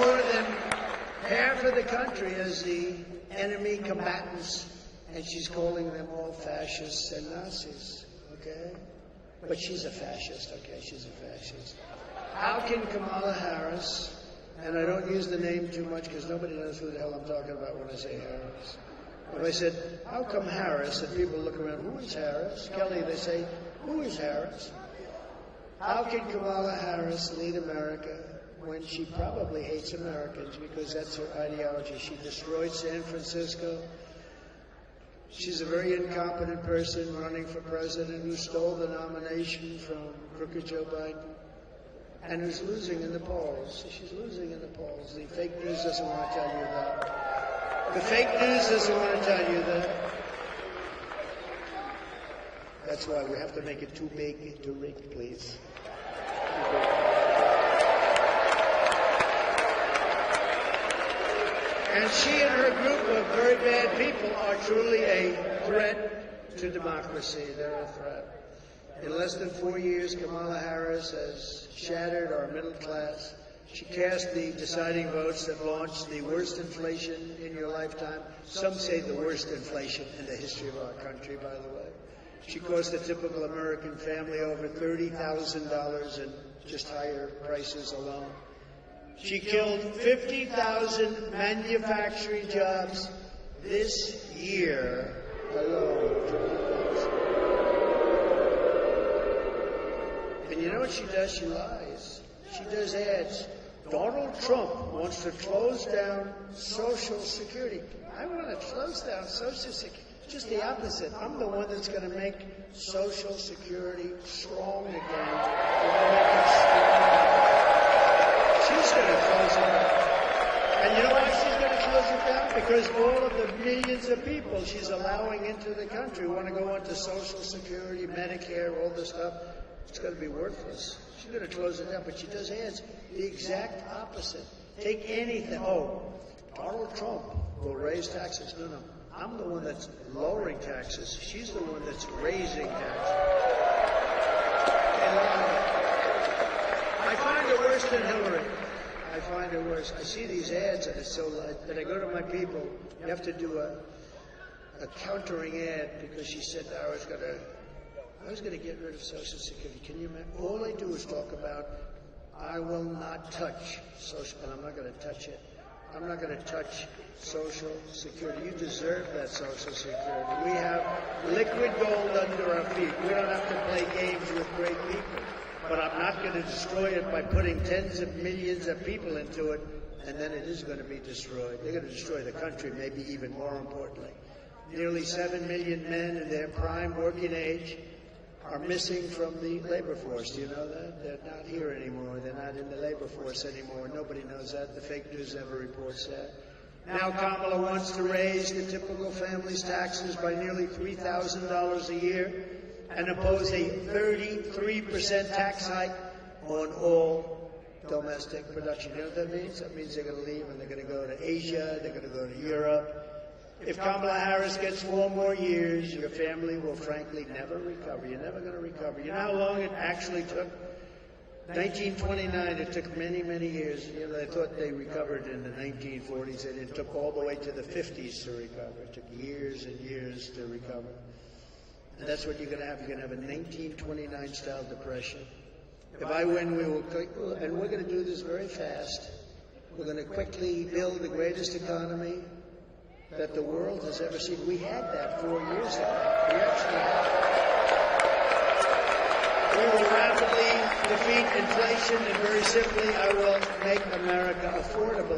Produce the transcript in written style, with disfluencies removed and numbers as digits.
more than half of the country as the enemy combatants, and she's calling them all fascists and Nazis, okay? But she's a fascist, okay? She's a fascist. How can Kamala Harris, and I don't use the name too much because nobody knows who the hell I'm talking about when I say Harris. If I said, how come Harris, and people look around, who is Harris? Kelly, they say, who is Harris? How can Kamala Harris lead America when she probably hates Americans because that's her ideology? She destroyed San Francisco. She's a very incompetent person running for president who stole the nomination from crooked Joe Biden and who's losing in the polls. She's losing in the polls. The fake news doesn't want to tell you that. The fake news doesn't want to tell you that. That's why we have to make it too big to rig, please. And she and her group of very bad people are truly a threat to democracy. They're a threat. In less than 4 years, Kamala Harris has shattered our middle class. She cast the deciding votes that launched the worst inflation in your lifetime. Some say the worst inflation in the history of our country, by the way. She cost a typical American family over $30,000 in just higher prices alone. She killed 50,000 manufacturing jobs this year alone. And you know what she does? She lies. She does ads. Donald Trump wants to close down Social Security. I want to close down Social Security. Just the opposite. I'm the one that's going to make Social Security strong again. She's going to close it down. And you know why she's going to close it down? Because all of the millions of people she's allowing into the country want to go into Social Security, Medicare, all this stuff. It's going to be worthless. She's going to close it down, but she does ads the exact opposite. Take anything. Oh, Donald Trump will raise taxes. No. I'm the one that's lowering taxes. She's the one that's raising taxes. And I find it worse than Hillary. I find it worse. I see these ads, and it's so light that I go to my people. You have to do a countering ad because she said I was going to get rid of Social Security. Can you imagine? All I do is talk about I will not touch Social, and I'm not going to touch it. I'm not going to touch Social Security. You deserve that Social Security. We have liquid gold under our feet. We don't have to play games with great people. But I'm not going to destroy it by putting tens of millions of people into it, and then it is going to be destroyed. They're going to destroy the country, maybe even more importantly. Nearly 7 million men in their prime working age are missing from the labor force. Do you know that? They're not here anymore. They're not in the labor force anymore. Nobody knows that. The fake news never reports that. Now Kamala wants to raise the typical family's taxes by nearly $3,000 a year and impose a 33% tax hike on all domestic production. You know what that means? That means they're going to leave and they're going to go to Asia, they're going to go to Europe. If Kamala Harris gets 4 more years, your family will frankly never recover. You're never going to recover. You know how long it actually took? 1929, it took many, many years. You know, they thought they recovered in the 1940s, and it took all the way to the 50s to recover. It took years and years to recover. And that's what you're going to have. You're going to have a 1929-style depression. If I win, we will, and we're going to do this very fast. We're going to quickly build the greatest economy that the world has ever seen. We had that 4 years ago. We actually had it. We will rapidly defeat inflation, and very simply, I will make America affordable.